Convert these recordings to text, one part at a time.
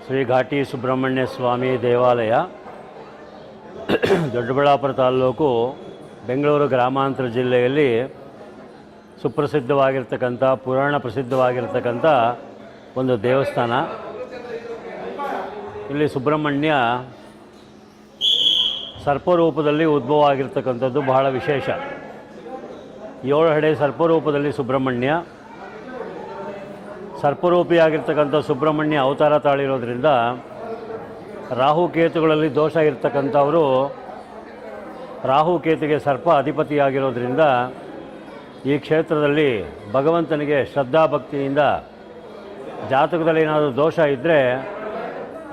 ಶ್ರೀ ಘಾಟಿ ಸುಬ್ರಹ್ಮಣ್ಯ ಸ್ವಾಮಿ ದೇವಾಲಯ ದೊಡ್ಡಬಳ್ಳಾಪುರ ತಾಲ್ಲೂಕು ಬೆಂಗಳೂರು ಗ್ರಾಮಾಂತರ ಜಿಲ್ಲೆಯಲ್ಲಿ ಸುಪ್ರಸಿದ್ಧವಾಗಿರ್ತಕ್ಕಂಥ ಪುರಾಣ ಪ್ರಸಿದ್ಧವಾಗಿರ್ತಕ್ಕಂಥ ಒಂದು ದೇವಸ್ಥಾನ. ಇಲ್ಲಿ ಸುಬ್ರಹ್ಮಣ್ಯ ಸರ್ಪರೂಪದಲ್ಲಿ ಉದ್ಭವ ಆಗಿರ್ತಕ್ಕಂಥದ್ದು ಬಹಳ ವಿಶೇಷ. 7 ಹೆಡೆ ಸರ್ಪರೂಪದಲ್ಲಿ ಸುಬ್ರಹ್ಮಣ್ಯ, ಸರ್ಪರೂಪಿಯಾಗಿರ್ತಕ್ಕಂಥ ಸುಬ್ರಹ್ಮಣ್ಯ ಅವತಾರ ತಾಳಿರೋದ್ರಿಂದ ರಾಹುಕೇತುಗಳಲ್ಲಿ ದೋಷ ಇರ್ತಕ್ಕಂಥವರು ರಾಹುಕೇತುಗೆ ಸರ್ಪ ಅಧಿಪತಿಯಾಗಿರೋದ್ರಿಂದ ಈ ಕ್ಷೇತ್ರದಲ್ಲಿ ಭಗವಂತನಿಗೆ ಶ್ರದ್ಧಾಭಕ್ತಿಯಿಂದ ಜಾತಕದಲ್ಲಿ ಏನಾದರೂ ದೋಷ ಇದ್ದರೆ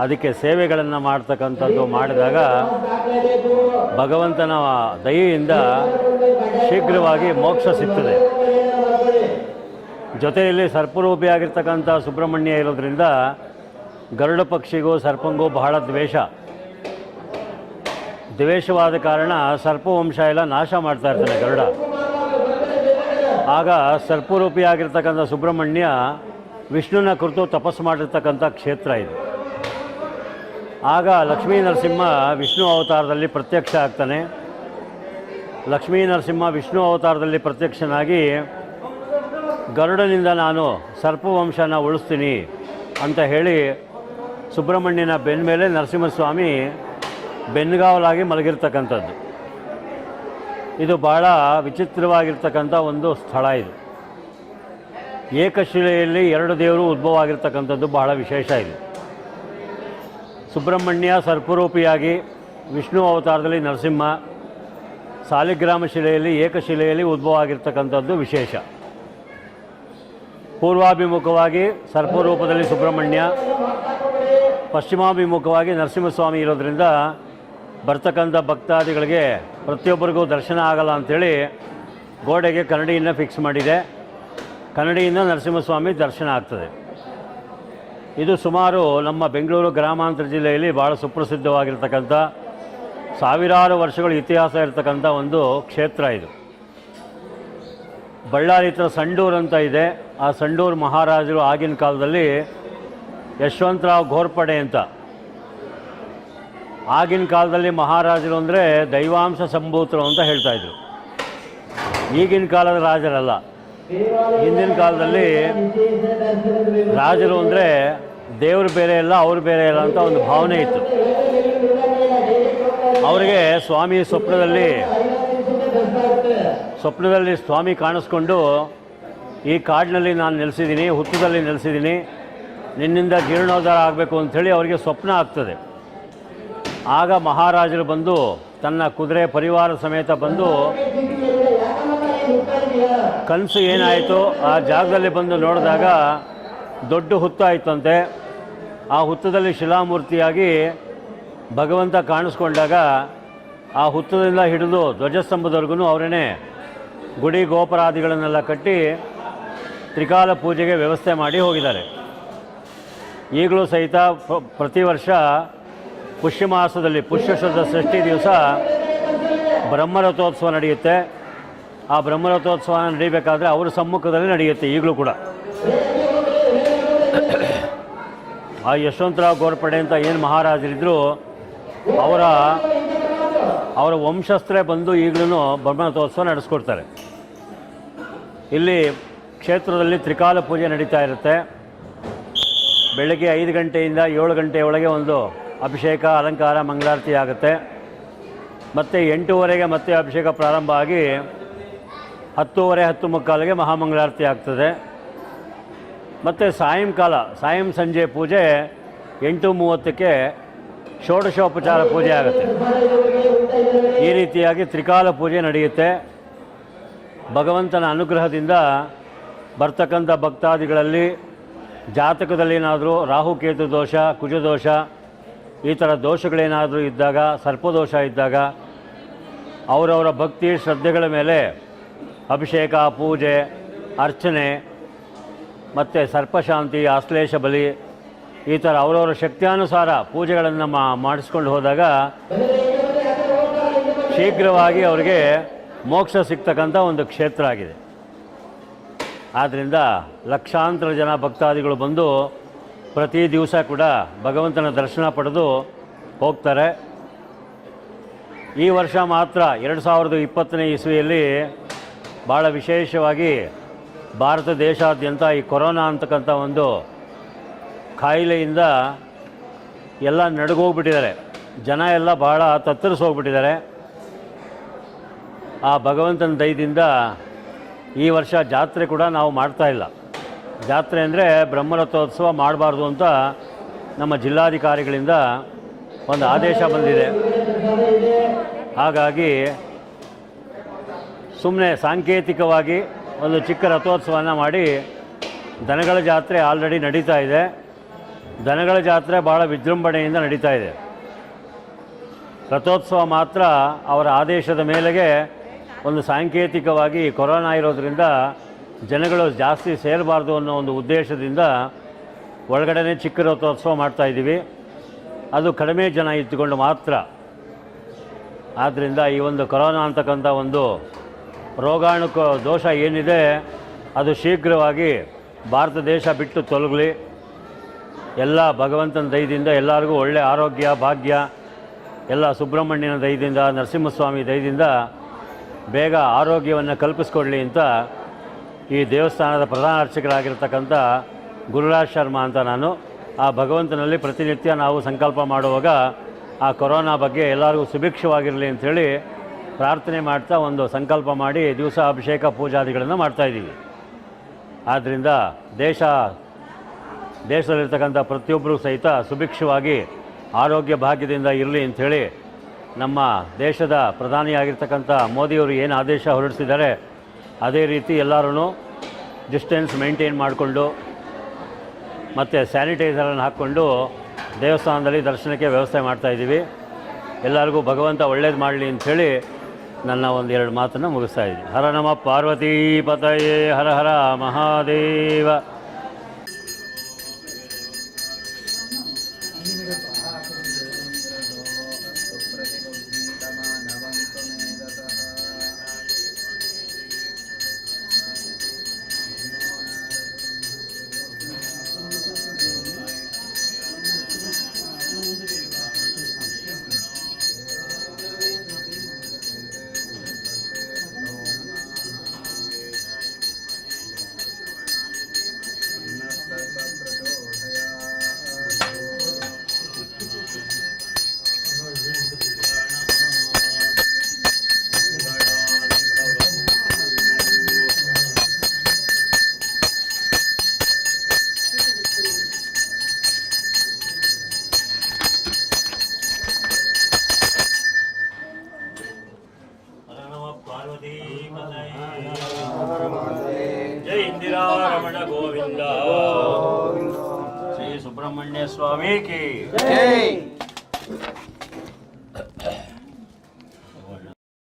ಅದಕ್ಕೆ ಸೇವೆಗಳನ್ನು ಮಾಡ್ತಕ್ಕಂಥದ್ದು ಮಾಡಿದಾಗ ಭಗವಂತನ ದಯೆಯಿಂದ ಶೀಘ್ರವಾಗಿ ಮೋಕ್ಷ ಸಿಗ್ತದೆ. ಜೊತೆಯಲ್ಲಿ ಸರ್ಪರೂಪಿಯಾಗಿರ್ತಕ್ಕಂಥ ಸುಬ್ರಹ್ಮಣ್ಯ ಇರೋದ್ರಿಂದ ಗರುಡ ಪಕ್ಷಿಗೂ ಸರ್ಪಂಗೂ ಬಹಳ ದ್ವೇಷವಾದ ಕಾರಣ ಸರ್ಪವಂಶ ಎಲ್ಲ ನಾಶ ಮಾಡ್ತಾ ಇರ್ತಾನೆ ಗರುಡ. ಆಗ ಸರ್ಪರೂಪಿಯಾಗಿರ್ತಕ್ಕಂಥ ಸುಬ್ರಹ್ಮಣ್ಯ ವಿಷ್ಣುನ ಕುರಿತು ತಪಸ್ಸು ಮಾಡಿರ್ತಕ್ಕಂಥ ಕ್ಷೇತ್ರ ಇದು. ಆಗ ಲಕ್ಷ್ಮೀ ನರಸಿಂಹ ವಿಷ್ಣು ಅವತಾರದಲ್ಲಿ ಪ್ರತ್ಯಕ್ಷ ಆಗ್ತಾನೆ. ಲಕ್ಷ್ಮೀ ನರಸಿಂಹ ವಿಷ್ಣು ಅವತಾರದಲ್ಲಿ ಪ್ರತ್ಯಕ್ಷನಾಗಿ ಗರುಡನಿಂದ ನಾನು ಸರ್ಪವಂಶನ ಉಳಿಸ್ತೀನಿ ಅಂತ ಹೇಳಿ ಸುಬ್ರಹ್ಮಣ್ಯನ ಬೆನ್ನ ಮೇಲೆ ನರಸಿಂಹಸ್ವಾಮಿ ಬೆನ್ನುಗಾವಲಾಗಿ ಮಲಗಿರ್ತಕ್ಕಂಥದ್ದು. ಇದು ಭಾಳ ವಿಚಿತ್ರವಾಗಿರ್ತಕ್ಕಂಥ ಒಂದು ಸ್ಥಳ. ಇದು ಏಕಶಿಲೆಯಲ್ಲಿ 2 ದೇವರು ಉದ್ಭವ ಆಗಿರ್ತಕ್ಕಂಥದ್ದು ಬಹಳ ವಿಶೇಷ. ಇದು ಸುಬ್ರಹ್ಮಣ್ಯ ಸರ್ಪರೂಪಿಯಾಗಿ ವಿಷ್ಣು ಅವತಾರದಲ್ಲಿ ನರಸಿಂಹ, ಸಾಲಿಗ್ರಾಮ ಶಿಲೆಯಲ್ಲಿ ಏಕಶಿಲೆಯಲ್ಲಿ ಉದ್ಭವ ಆಗಿರ್ತಕ್ಕಂಥದ್ದು ವಿಶೇಷ. ಪೂರ್ವಾಭಿಮುಖವಾಗಿ ಸರ್ಪರೂಪದಲ್ಲಿ ಸುಬ್ರಹ್ಮಣ್ಯ, ಪಶ್ಚಿಮಾಭಿಮುಖವಾಗಿ ನರಸಿಂಹಸ್ವಾಮಿ ಇರೋದರಿಂದ ಬರ್ತಕ್ಕಂಥ ಭಕ್ತಾದಿಗಳಿಗೆ ಪ್ರತಿಯೊಬ್ಬರಿಗೂ ದರ್ಶನ ಆಗಲ್ಲ ಅಂಥೇಳಿ ಗೋಡೆಗೆ ಕನ್ನಡಿಯನ್ನು ಫಿಕ್ಸ್ ಮಾಡಿದೆ. ಕನ್ನಡಿಯಿಂದ ನರಸಿಂಹಸ್ವಾಮಿ ದರ್ಶನ ಆಗ್ತದೆ. ಇದು ಸುಮಾರು ನಮ್ಮ ಬೆಂಗಳೂರು ಗ್ರಾಮಾಂತರ ಜಿಲ್ಲೆಯಲ್ಲಿ ಭಾಳ ಸುಪ್ರಸಿದ್ಧವಾಗಿರ್ತಕ್ಕಂಥ ಸಾವಿರಾರು ವರ್ಷಗಳ ಇತಿಹಾಸ ಇರತಕ್ಕಂಥ ಒಂದು ಕ್ಷೇತ್ರ. ಇದು ಬಳ್ಳಾರಿ ಹತ್ರ ಸಂಡೂರು ಅಂತ ಇದೆ. ಆ ಸಂಡೂರು ಮಹಾರಾಜರು ಆಗಿನ ಕಾಲದಲ್ಲಿ ಯಶವಂತರಾವ್ ಘೋರ್ಪಡೆ ಅಂತ, ಆಗಿನ ಕಾಲದಲ್ಲಿ ಮಹಾರಾಜರು ಅಂದರೆ ದೈವಾಂಶ ಸಂಭೂತರು ಅಂತ ಹೇಳ್ತಾಯಿದ್ರು. ಈಗಿನ ಕಾಲದ ರಾಜರಲ್ಲ. ಹಿಂದಿನ ಕಾಲದಲ್ಲಿ ರಾಜರು ಅಂದರೆ ದೇವರು ಬೇರೆ ಇಲ್ಲ, ಅವರು ಬೇರೆ ಇಲ್ಲ ಅಂತ ಒಂದು ಭಾವನೆ ಇತ್ತು. ಅವರಿಗೆ ಸ್ವಾಮಿ ಸ್ವಪ್ನದಲ್ಲಿ ಸ್ವಾಮಿ ಕಾಣಿಸ್ಕೊಂಡು ಈ ಕಾಡಿನಲ್ಲಿ ನಾನು ನೆಲೆಸಿದ್ದೀನಿ, ಹುತ್ತದಲ್ಲಿ ನೆಲೆಸಿದ್ದೀನಿ, ನಿನ್ನಿಂದ ಜೀರ್ಣೋದ್ಧಾರ ಆಗಬೇಕು ಅಂಥೇಳಿ ಅವರಿಗೆ ಸ್ವಪ್ನ ಆಗ್ತದೆ. ಆಗ ಮಹಾರಾಜರು ಬಂದು ತನ್ನ ಕುದುರೆ ಪರಿವಾರ ಸಮೇತ ಬಂದು ಕನಸು ಏನಾಯಿತು ಆ ಜಾಗದಲ್ಲಿ ಬಂದು ನೋಡಿದಾಗ ದೊಡ್ಡ ಹುತ್ತ ಆಯಿತಂತೆ. ಆ ಹುತ್ತದಲ್ಲಿ ಶಿಲಾಮೂರ್ತಿಯಾಗಿ ಭಗವಂತ ಕಾಣಿಸ್ಕೊಂಡಾಗ ಆ ಹುತ್ತದಿಂದ ಹಿಡಿದು ಧ್ವಜಸ್ತಂಭದವರೆಗೂ ಅವರೇ ಗುಡಿ ಗೋಪುರಾದಿಗಳನ್ನೆಲ್ಲ ಕಟ್ಟಿ ತ್ರಿಕಾಲ ಪೂಜೆಗೆ ವ್ಯವಸ್ಥೆ ಮಾಡಿ ಹೋಗಿದ್ದಾರೆ. ಈಗಲೂ ಸಹಿತ ಪ್ರತಿ ವರ್ಷ ಪುಷ್ಯ ಮಾಸದಲ್ಲಿ ಪುಷ್ಯಶುದ್ಧ ಷಷ್ಠಿ ದಿವಸ ಬ್ರಹ್ಮರಥೋತ್ಸವ ನಡೆಯುತ್ತೆ. ಆ ಬ್ರಹ್ಮರಥೋತ್ಸವ ನಡೀಬೇಕಾದ್ರೆ ಅವರ ಸಮ್ಮುಖದಲ್ಲಿ ನಡೆಯುತ್ತೆ ಈಗಲೂ ಕೂಡ. ಆ ಯಶವಂತರಾವ್ ಘೋರ್ಪಡೆ ಅಂತ ಏನು ಮಹಾರಾಜರಿದ್ದರು ಅವರ ವಂಶಸ್ಥರೇ ಬಂದು ಈಗಲೂ ಬ್ರಹ್ಮರಥೋತ್ಸವ ನಡೆಸ್ಕೊಡ್ತಾರೆ. ಇಲ್ಲಿ ಕ್ಷೇತ್ರದಲ್ಲಿ ತ್ರಿಕಾಲ ಪೂಜೆ ನಡೀತಾ ಇರುತ್ತೆ. ಬೆಳಗ್ಗೆ 5 ಗಂಟೆಯಿಂದ 7 ಗಂಟೆ ಒಳಗೆ ಒಂದು ಅಭಿಷೇಕ, ಅಲಂಕಾರ, ಮಂಗಳಾರತಿ ಆಗುತ್ತೆ. ಮತ್ತು 8:30ಗೆ ಮತ್ತೆ ಅಭಿಷೇಕ ಪ್ರಾರಂಭ ಆಗಿ 10:30, 10:45ಗೆ ಮಹಾಮಂಗಳಾರತಿ ಆಗ್ತದೆ. ಮತ್ತು ಸಂಜೆ ಪೂಜೆ 8:30ಕ್ಕೆ ಷೋಡಶೋಪಚಾರ ಪೂಜೆ ಆಗುತ್ತೆ. ಈ ರೀತಿಯಾಗಿ ತ್ರಿಕಾಲ ಪೂಜೆ ನಡೆಯುತ್ತೆ. ಭಗವಂತನ ಅನುಗ್ರಹದಿಂದ ಬರ್ತಕ್ಕಂಥ ಭಕ್ತಾದಿಗಳಲ್ಲಿ ಜಾತಕದಲ್ಲೇನಾದರೂ ರಾಹುಕೇತು ದೋಷ, ಕುಜದೋಷ, ಈ ಥರ ದೋಷಗಳೇನಾದರೂ ಇದ್ದಾಗ, ಸರ್ಪದೋಷ ಇದ್ದಾಗ ಅವರವರ ಭಕ್ತಿ ಶ್ರದ್ಧೆಗಳ ಮೇಲೆ ಅಭಿಷೇಕ, ಪೂಜೆ, ಅರ್ಚನೆ ಮತ್ತು ಸರ್ಪಶಾಂತಿ, ಆಶ್ಲೇಷ ಬಲಿ ಈ ಥರ ಅವರವರ ಶಕ್ತಿಯಾನುಸಾರ ಪೂಜೆಗಳನ್ನು ಮಾಡಿಸ್ಕೊಂಡು ಹೋದಾಗ ಶೀಘ್ರವಾಗಿ ಅವರಿಗೆ ಮೋಕ್ಷ ಸಿಗ್ತಕ್ಕಂಥ ಒಂದು ಕ್ಷೇತ್ರ ಆಗಿದೆ. ಆದ್ದರಿಂದ ಲಕ್ಷಾಂತರ ಜನ ಭಕ್ತಾದಿಗಳು ಬಂದು ಪ್ರತಿ ದಿವಸ ಕೂಡ ಭಗವಂತನ ದರ್ಶನ ಪಡೆದು ಹೋಗ್ತಾರೆ. ಈ ವರ್ಷ ಮಾತ್ರ 2020ನೇ ಇಸ್ವಿಯಲ್ಲಿ ಭಾಳ ವಿಶೇಷವಾಗಿ ಭಾರತ ದೇಶಾದ್ಯಂತ ಈ ಕೊರೋನಾ ಅಂತಕ್ಕಂಥ ಒಂದು ಕಾಯಿಲೆಯಿಂದ ಎಲ್ಲ ನಡುಗೋಗ್ಬಿಟ್ಟಿದ್ದಾರೆ. ಜನ ಎಲ್ಲ ಭಾಳ ತತ್ತರಿಸೋಗ್ಬಿಟ್ಟಿದ್ದಾರೆ. ಆ ಭಗವಂತನ ದಯದಿಂದ ಈ ವರ್ಷ ಜಾತ್ರೆ ಕೂಡ ನಾವು ಮಾಡ್ತಾಯಿಲ್ಲ. ಜಾತ್ರೆ ಅಂದರೆ ಬ್ರಹ್ಮರಥೋತ್ಸವ ಮಾಡಬಾರ್ದು ಅಂತ ನಮ್ಮ ಜಿಲ್ಲಾಧಿಕಾರಿಗಳಿಂದ ಒಂದು ಆದೇಶ ಬಂದಿದೆ. ಹಾಗಾಗಿ ಸುಮ್ಮನೆ ಸಾಂಕೇತಿಕವಾಗಿ ಒಂದು ಚಿಕ್ಕ ರಥೋತ್ಸವನ ಮಾಡಿ, ದನಗಳ ಜಾತ್ರೆ ಆಲ್ರೆಡಿ ನಡೀತಾ ಇದೆ. ದನಗಳ ಜಾತ್ರೆ ಭಾಳ ವಿಜೃಂಭಣೆಯಿಂದ ನಡೀತಾ ಇದೆ. ರಥೋತ್ಸವ ಮಾತ್ರ ಅವರ ಆದೇಶದ ಮೇಲೆಗೆ ಒಂದು ಸಾಂಕೇತಿಕವಾಗಿ ಕೊರೋನಾ ಇರೋದರಿಂದ ಜನಗಳು ಜಾಸ್ತಿ ಸೇರಬಾರ್ದು ಅನ್ನೋ ಒಂದು ಉದ್ದೇಶದಿಂದ ಒಳಗಡೆ ಚಿಕ್ಕ ರಥೋತ್ಸವ ಮಾಡ್ತಾಯಿದ್ದೀವಿ. ಅದು ಕಡಿಮೆ ಜನ ಇದ್ದುಕೊಂಡು ಮಾತ್ರ. ಆದ್ದರಿಂದ ಈ ಒಂದು ಕೊರೋನಾ ಅಂತಕ್ಕಂಥ ಒಂದು ರೋಗಾಣು ದೋಷ ಏನಿದೆ ಅದು ಶೀಘ್ರವಾಗಿ ಭಾರತ ದೇಶ ಬಿಟ್ಟು ತೊಲಗಲಿ. ಎಲ್ಲ ಭಗವಂತನ ದಯದಿಂದ ಎಲ್ಲರಿಗೂ ಒಳ್ಳೆಯ ಆರೋಗ್ಯ ಭಾಗ್ಯ, ಎಲ್ಲ ಸುಬ್ರಹ್ಮಣ್ಯನ ದಯದಿಂದ, ನರಸಿಂಹಸ್ವಾಮಿ ದಯದಿಂದ ಬೇಗ ಆರೋಗ್ಯವನ್ನು ಕಲ್ಪಿಸ್ಕೊಡ್ಲಿ ಅಂತ ಈ ದೇವಸ್ಥಾನದ ಪ್ರಧಾನ ಅರ್ಚಕರಾಗಿರ್ತಕ್ಕಂಥ ಗುರುರಾಜ್ ಶರ್ಮಾ ಅಂತ ನಾನು ಆ ಭಗವಂತನಲ್ಲಿ ಪ್ರತಿನಿತ್ಯ ನಾವು ಸಂಕಲ್ಪ ಮಾಡುವಾಗ ಆ ಕೊರೋನಾ ಬಗ್ಗೆ ಎಲ್ಲರಿಗೂ ಸುಭಿಕ್ಷವಾಗಿರಲಿ ಅಂಥೇಳಿ ಪ್ರಾರ್ಥನೆ ಮಾಡ್ತಾ ಒಂದು ಸಂಕಲ್ಪ ಮಾಡಿ ದಿವಸ ಅಭಿಷೇಕ ಪೂಜಾದಿಗಳನ್ನು ಮಾಡ್ತಾಯಿದ್ದೀವಿ. ಆದ್ದರಿಂದ ದೇಶದಲ್ಲಿರ್ತಕ್ಕಂಥ ಪ್ರತಿಯೊಬ್ಬರೂ ಸಹಿತ ಸುಭಿಕ್ಷವಾಗಿ ಆರೋಗ್ಯ ಭಾಗ್ಯದಿಂದ ಇರಲಿ ಅಂಥೇಳಿ ನಮ್ಮ ದೇಶದ ಪ್ರಧಾನಿಯಾಗಿರ್ತಕ್ಕಂಥ ಮೋದಿಯವರು ಏನು ಆದೇಶ ಹೊರಡಿಸಿದ್ದಾರೆ ಅದೇ ರೀತಿ ಎಲ್ಲರೂ ಡಿಸ್ಟೆನ್ಸ್ ಮೇಂಟೈನ್ ಮಾಡಿಕೊಂಡು ಮತ್ತು ಸ್ಯಾನಿಟೈಸರನ್ನು ಹಾಕ್ಕೊಂಡು ದೇವಸ್ಥಾನದಲ್ಲಿ ದರ್ಶನಕ್ಕೆ ವ್ಯವಸ್ಥೆ ಮಾಡ್ತಾಯಿದ್ದೀವಿ. ಎಲ್ಲರಿಗೂ ಭಗವಂತ ಒಳ್ಳೇದು ಮಾಡಲಿ ಅಂಥೇಳಿ ನನ್ನ ಒಂದೆರಡು ಮಾತನ್ನು ಮುಗಿಸ್ತಾ ಇದ್ದೀನಿ. ಹರ ನಮ ಪಾರ್ವತೀ ಪತಯೇ, ಹರ ಹರ ಮಹಾದೇವ. जय इंदिरा रमण गोविंद, श्री सुब्रह्मण्य स्वामी की जय।